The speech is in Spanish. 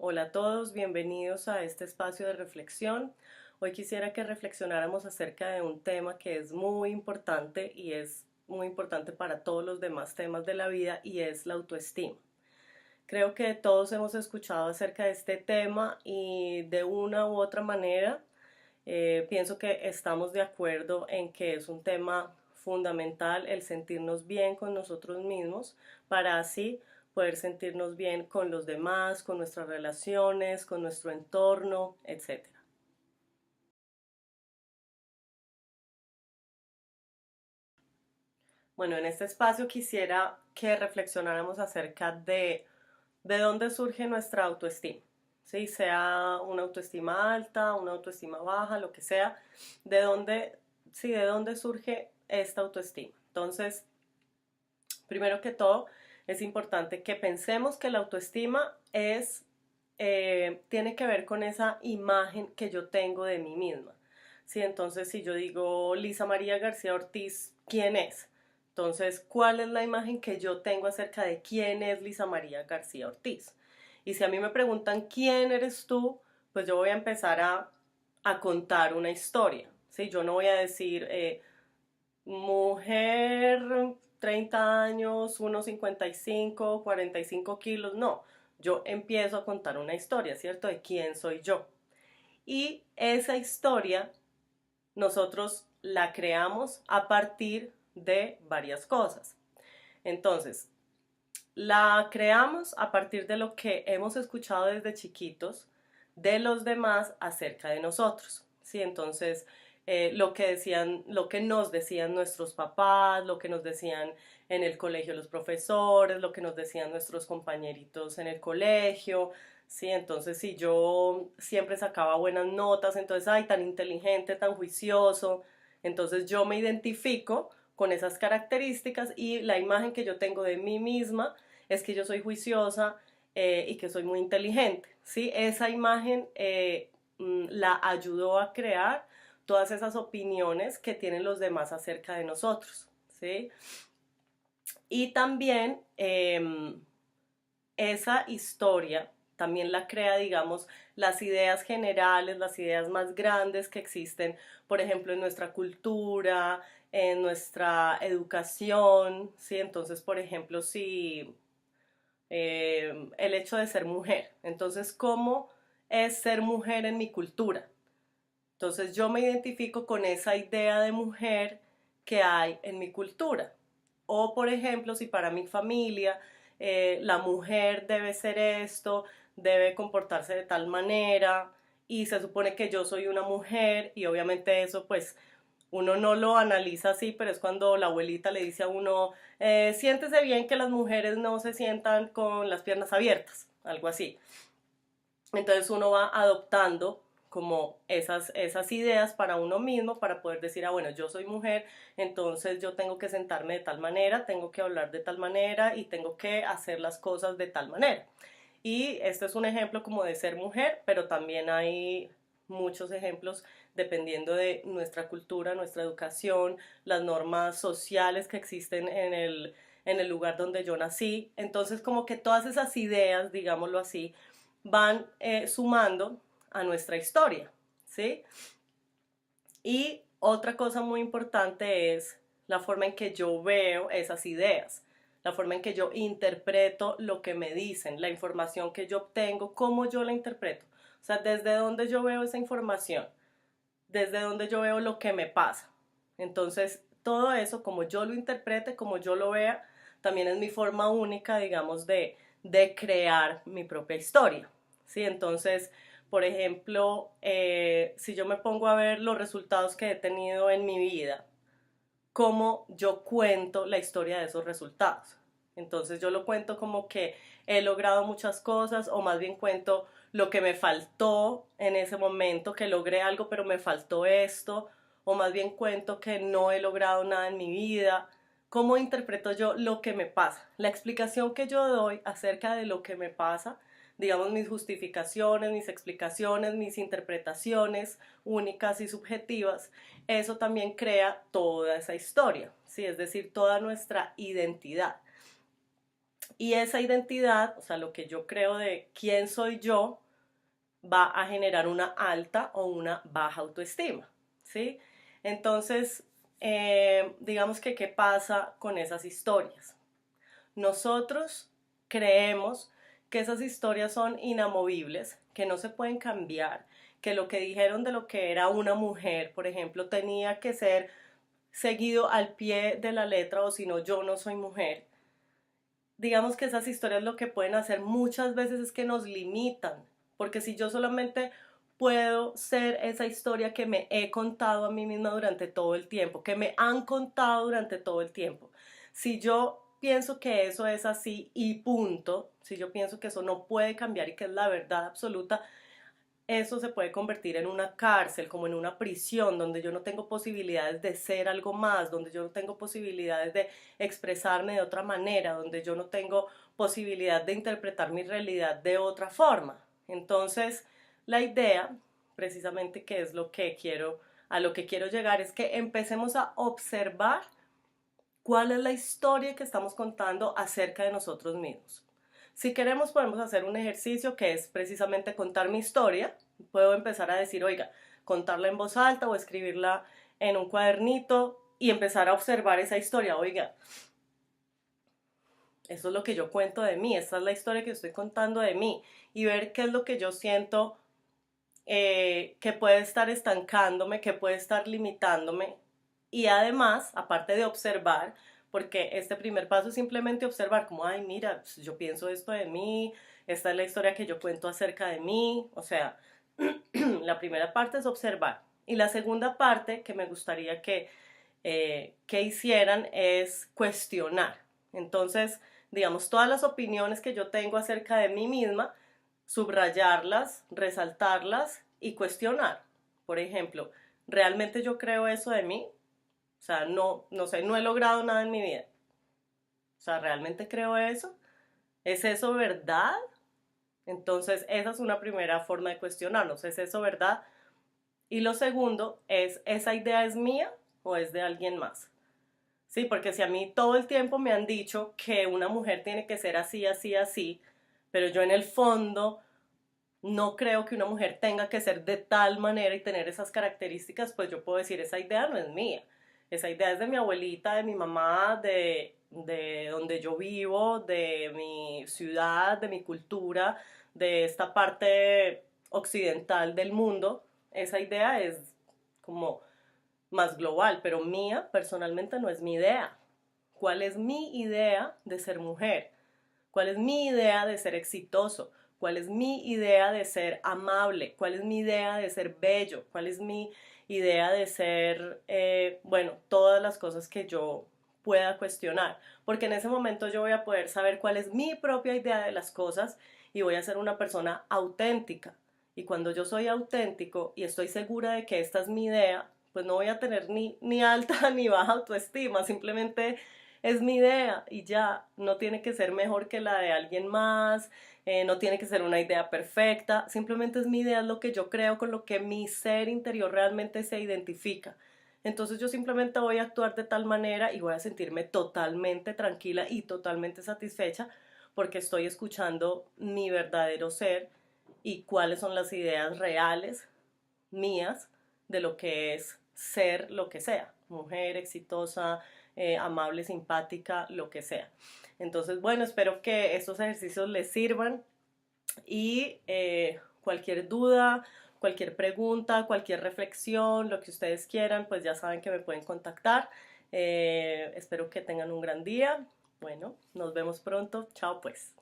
Hola a todos, bienvenidos a este espacio de reflexión. Hoy quisiera que reflexionáramos acerca de un tema que es muy importante y es muy importante para todos los demás temas de la vida y es la autoestima. Creo que todos hemos escuchado acerca de este tema y de una u otra manera pienso que estamos de acuerdo en que es un tema fundamental el sentirnos bien con nosotros mismos para así poder sentirnos bien con los demás, con nuestras relaciones, con nuestro entorno, etcétera. Bueno, en este espacio quisiera que reflexionáramos acerca de dónde surge nuestra autoestima, ¿sí? Sea una autoestima alta, una autoestima baja, lo que sea, de dónde, sí, de dónde surge esta autoestima. Entonces, primero que todo, es importante que pensemos que la autoestima tiene que ver con esa imagen que yo tengo de mí misma. ¿Sí? Entonces, si yo digo Lisa María García Ortiz, ¿quién es? Entonces, ¿cuál es la imagen que yo tengo acerca de quién es Lisa María García Ortiz? Y si a mí me preguntan quién eres tú, pues yo voy a empezar a contar una historia. ¿Sí? Yo no voy a decir mujer 30 años, 1,55, 45 kilos, no. Yo empiezo a contar una historia, ¿cierto? De quién soy yo. Y esa historia nosotros la creamos a partir de varias cosas. Entonces, la creamos a partir de lo que hemos escuchado desde chiquitos de los demás acerca de nosotros, ¿sí? Entonces, lo que nos decían nuestros papás, lo que nos decían en el colegio los profesores, lo que nos decían nuestros compañeritos en el colegio, ¿sí? Entonces, si yo siempre sacaba buenas notas, entonces, ay, tan inteligente, tan juicioso, entonces yo me identifico con esas características y la imagen que yo tengo de mí misma es que yo soy juiciosa y que soy muy inteligente, ¿sí? Esa imagen la ayudó a crear todas esas opiniones que tienen los demás acerca de nosotros, ¿sí? Y también esa historia también la crea, digamos, las ideas generales, las ideas más grandes que existen, por ejemplo, en nuestra cultura, en nuestra educación, ¿sí? Entonces, por ejemplo, si el hecho de ser mujer. Entonces, ¿cómo es ser mujer en mi cultura? Entonces, yo me identifico con esa idea de mujer que hay en mi cultura. O, por ejemplo, si para mi familia la mujer debe ser esto, debe comportarse de tal manera, y se supone que yo soy una mujer, y obviamente eso pues uno no lo analiza así, pero es cuando la abuelita le dice a uno, siéntese bien que las mujeres no se sientan con las piernas abiertas, algo así. Entonces uno va adoptando como esas ideas para uno mismo, para poder decir, ah, bueno, yo soy mujer, entonces yo tengo que sentarme de tal manera, tengo que hablar de tal manera y tengo que hacer las cosas de tal manera. Y este es un ejemplo como de ser mujer, pero también hay muchos ejemplos dependiendo de nuestra cultura, nuestra educación, las normas sociales que existen en el lugar donde yo nací. Entonces, como que todas esas ideas, digámoslo así, van sumando a nuestra historia, ¿sí? Y otra cosa muy importante es la forma en que yo veo esas ideas, la forma en que yo interpreto lo que me dicen, la información que yo obtengo, cómo yo la interpreto. O sea, desde dónde yo veo esa información, desde dónde yo veo lo que me pasa. Entonces, todo eso, como yo lo interprete, como yo lo vea, también es mi forma única, digamos, de crear mi propia historia. ¿Sí? Entonces, por ejemplo, si yo me pongo a ver los resultados que he tenido en mi vida, cómo yo cuento la historia de esos resultados. Entonces yo lo cuento como que he logrado muchas cosas o más bien cuento lo que me faltó en ese momento, que logré algo pero me faltó esto, o más bien cuento que no he logrado nada en mi vida. ¿Cómo interpreto yo lo que me pasa? La explicación que yo doy acerca de lo que me pasa, digamos mis justificaciones, mis explicaciones, mis interpretaciones únicas y subjetivas, eso también crea toda esa historia, ¿sí? Es decir, toda nuestra identidad. Y esa identidad, o sea, lo que yo creo de quién soy yo, va a generar una alta o una baja autoestima, ¿sí? Entonces, digamos que, ¿qué pasa con esas historias? Nosotros creemos que esas historias son inamovibles, que no se pueden cambiar, que lo que dijeron de lo que era una mujer, por ejemplo, tenía que ser seguido al pie de la letra o si no, yo no soy mujer. Digamos que esas historias lo que pueden hacer muchas veces es que nos limitan, porque si yo solamente puedo ser esa historia que me he contado a mí misma durante todo el tiempo, que me han contado durante todo el tiempo, si yo pienso que eso es así y punto, si yo pienso que eso no puede cambiar y que es la verdad absoluta, eso se puede convertir en una cárcel, como en una prisión, donde yo no tengo posibilidades de ser algo más, donde yo no tengo posibilidades de expresarme de otra manera, donde yo no tengo posibilidad de interpretar mi realidad de otra forma. Entonces, la idea, precisamente que es lo que quiero, a lo que quiero llegar, es que empecemos a observar cuál es la historia que estamos contando acerca de nosotros mismos. Si queremos, podemos hacer un ejercicio que es precisamente contar mi historia. Puedo empezar a decir, oiga, contarla en voz alta o escribirla en un cuadernito y empezar a observar esa historia. Oiga, eso es lo que yo cuento de mí, esta es la historia que estoy contando de mí y ver qué es lo que yo siento que puede estar estancándome, que puede estar limitándome. Y además, aparte de observar, porque este primer paso es simplemente observar, como, ay, mira, pues, yo pienso esto de mí, esta es la historia que yo cuento acerca de mí, o sea, la primera parte es observar. Y la segunda parte que me gustaría que hicieran es cuestionar. Entonces, digamos, todas las opiniones que yo tengo acerca de mí misma, subrayarlas, resaltarlas y cuestionar. Por ejemplo, ¿realmente yo creo eso de mí? O sea, no sé, no he logrado nada en mi vida. O sea, ¿realmente creo eso? ¿Es eso verdad? Entonces, esa es una primera forma de cuestionarnos. ¿Es eso verdad? Y lo segundo es, ¿esa idea es mía o es de alguien más? Sí, porque si a mí todo el tiempo me han dicho que una mujer tiene que ser así, así, así, pero yo en el fondo no creo que una mujer tenga que ser de tal manera y tener esas características, pues yo puedo decir, esa idea no es mía. Esa idea es de mi abuelita, de mi mamá, de donde yo vivo, de mi ciudad, de mi cultura, de esta parte occidental del mundo. Esa idea es como más global, pero mía personalmente no es mi idea. ¿Cuál es mi idea de ser mujer? ¿Cuál es mi idea de ser exitoso? ¿Cuál es mi idea de ser amable? ¿Cuál es mi idea de ser bello? ¿Cuál es mi idea de ser, bueno, todas las cosas que yo pueda cuestionar? Porque en ese momento yo voy a poder saber cuál es mi propia idea de las cosas y voy a ser una persona auténtica. Y cuando yo soy auténtico y estoy segura de que esta es mi idea, pues no voy a tener ni alta ni baja autoestima, simplemente es mi idea y ya, no tiene que ser mejor que la de alguien más, no tiene que ser una idea perfecta, simplemente es mi idea, es lo que yo creo, con lo que mi ser interior realmente se identifica. Entonces yo simplemente voy a actuar de tal manera y voy a sentirme totalmente tranquila y totalmente satisfecha porque estoy escuchando mi verdadero ser y cuáles son las ideas reales mías de lo que es ser lo que sea, mujer exitosa, amable, simpática, lo que sea. Entonces, bueno, espero que estos ejercicios les sirvan y cualquier duda, cualquier pregunta, cualquier reflexión, lo que ustedes quieran, pues ya saben que me pueden contactar. Espero que tengan un gran día. Bueno, nos vemos pronto. Chao pues.